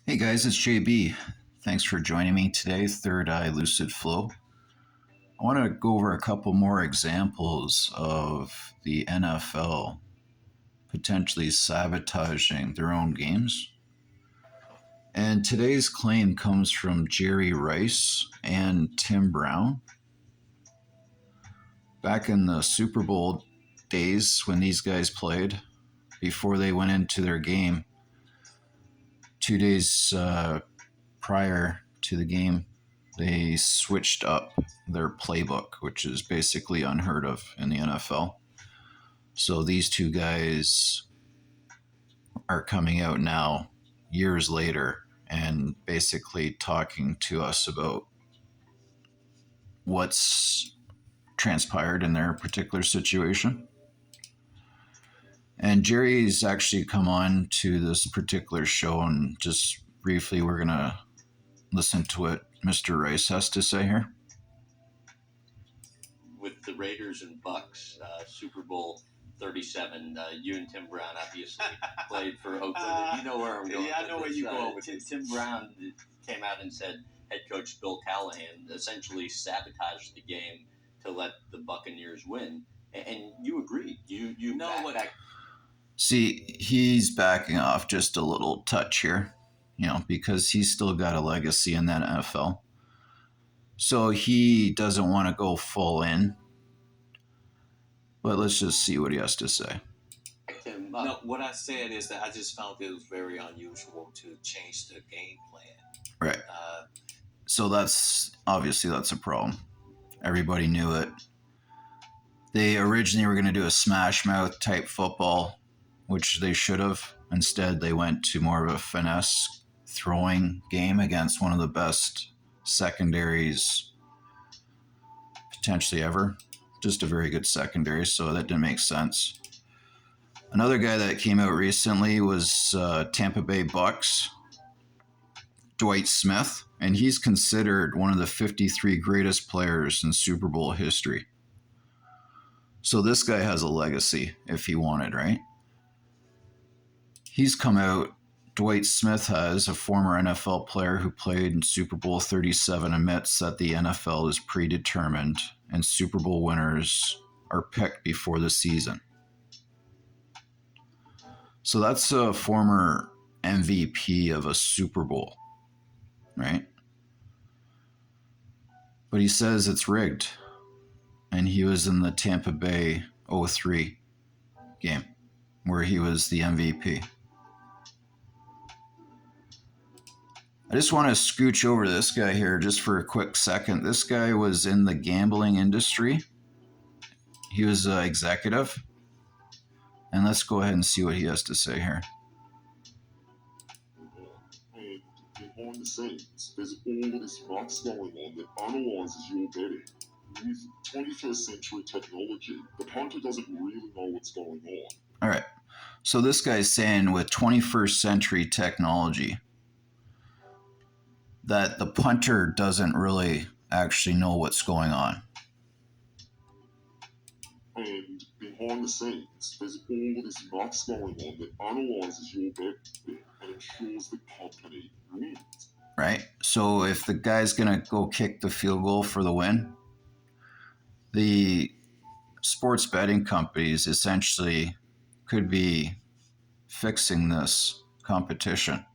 Hey guys, it's JB. Thanks for joining me today, Third Eye Lucid Flow. I want to go over a couple more examples of the NFL potentially sabotaging their own games. And today's claim comes from Jerry Rice and Tim Brown. Back in the Super Bowl days when these guys played, before they went into their game, 2 days prior to the game, they switched up their playbook, which is basically unheard of in the NFL. So these two guys are coming out now, years later, and basically talking to us about what's transpired in their particular situation. And Jerry's actually come on to this particular show, and just briefly, we're going to listen to what Mr. Rice has to say here. With the Raiders and Bucks, Super Bowl 37, you and Tim Brown obviously played for Oakland. You know where I'm going. Yeah, I know where you go with Tim Brown came out and said head coach Bill Callahan essentially sabotaged the game to let the Buccaneers win, and you agreed. You know what? See, he's backing off just a little touch here, because he's still got a legacy in that NFL. So he doesn't want to go full in. But let's just see what he has to say. No, what I said is that I just found it was very unusual to change the game plan. Right. So that's a problem. Everybody knew it. They originally were going to do a smash mouth type football, which they should have. Instead, they went to more of a finesse throwing game against one of the best secondaries potentially ever. Just a very good secondary, so that didn't make sense. Another guy that came out recently was Tampa Bay Bucks, Dwight Smith, and he's considered one of the 53 greatest players in Super Bowl history. So this guy has a legacy if he wanted, right? He's come out. Dwight Smith has, a former NFL player who played in Super Bowl 37, admits that the NFL is predetermined and Super Bowl winners are picked before the season. So that's a former MVP of a Super Bowl, right? But he says it's rigged. And he was in the Tampa Bay 03 game where he was the MVP. I just want to scooch over to this guy here just for a quick second. This guy was in the gambling industry. He was an executive. And let's go ahead and see what he has to say here. And behind the scenes, there's all of this maths going on that analyzes your betting. With 21st century technology, the punter doesn't really know what's going on. All right. So this guy's saying with 21st century technology, that the punter doesn't really actually know what's going on. And behind the scenes, there's all of this maths going on that analyzes your bet and ensures the company wins. Right? So if the guy's going to go kick the field goal for the win, the sports betting companies essentially could be fixing this competition.